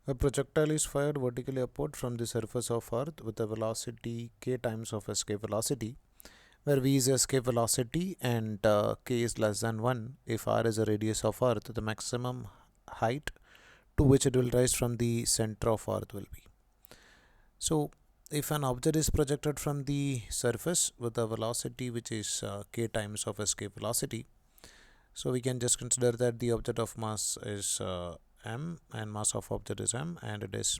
A projectile is fired vertically upward from the surface of Earth with a velocity k times of escape velocity, where v is escape velocity and k is less than 1. If r is a radius of Earth, the maximum height to which it will rise from the center of Earth will be. So, if an object is projected from the surface with a velocity which is k times of escape velocity, so we can just consider that the object of mass is m and mass of object is m, and it is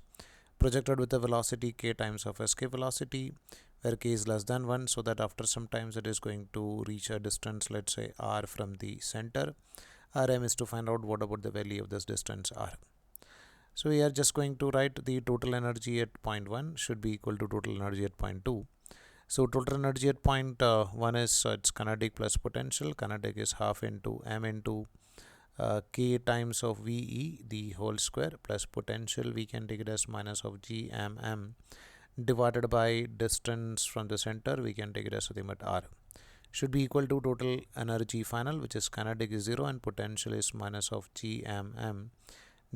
projected with a velocity k times of escape velocity, where k is less than 1, so that after some times it is going to reach a distance, let's say r, from the center. Rm is to find out what about the value of this distance r. So we are just going to write the total energy at point 1 should be equal to total energy at point 2. So total energy at point 1 is its kinetic plus potential. Kinetic is half into m into k times of VE the whole square, plus potential we can take it as minus of GMM divided by distance from the center, we can take it as nothing but R, should be equal to total energy final, which is kinetic is 0 and potential is minus of GMM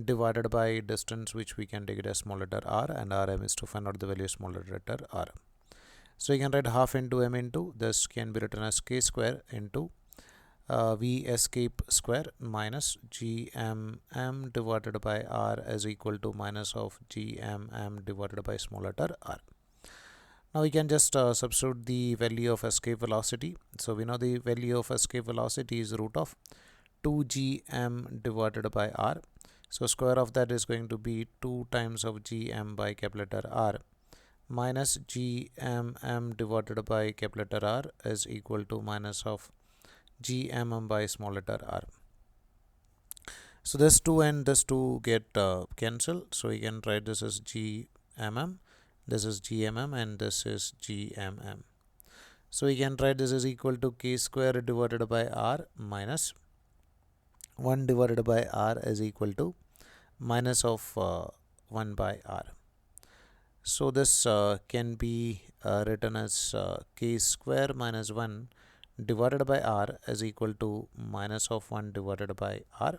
divided by distance, which we can take it as small letter r, and Rm is to find out the value of small letter r. So you can write half into m into, this can be written as k square into v escape square minus gmm divided by r is equal to minus of gmm divided by small letter r. Now we can just substitute the value of escape velocity. So we know the value of escape velocity is root of 2gm divided by r. So square of that is going to be 2 times of gm by capital letter R minus gmm divided by capital letter R is equal to minus of gmm by small letter r. So this 2 and this 2 get cancelled. So you can write this as gmm, this is gmm, and this is gmm. So we can write this is equal to k square divided by r minus 1 divided by r is equal to minus of 1 by r. So this can be written as k square minus 1 divided by r is equal to minus of 1 divided by r.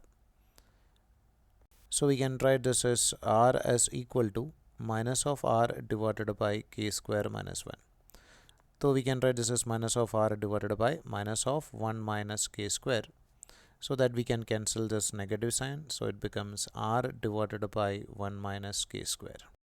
So we can write this as r as equal to minus of r divided by k square minus 1. So we can write this as minus of r divided by minus of 1 minus k square, so that we can cancel this negative sign. So it becomes r divided by 1 minus k square.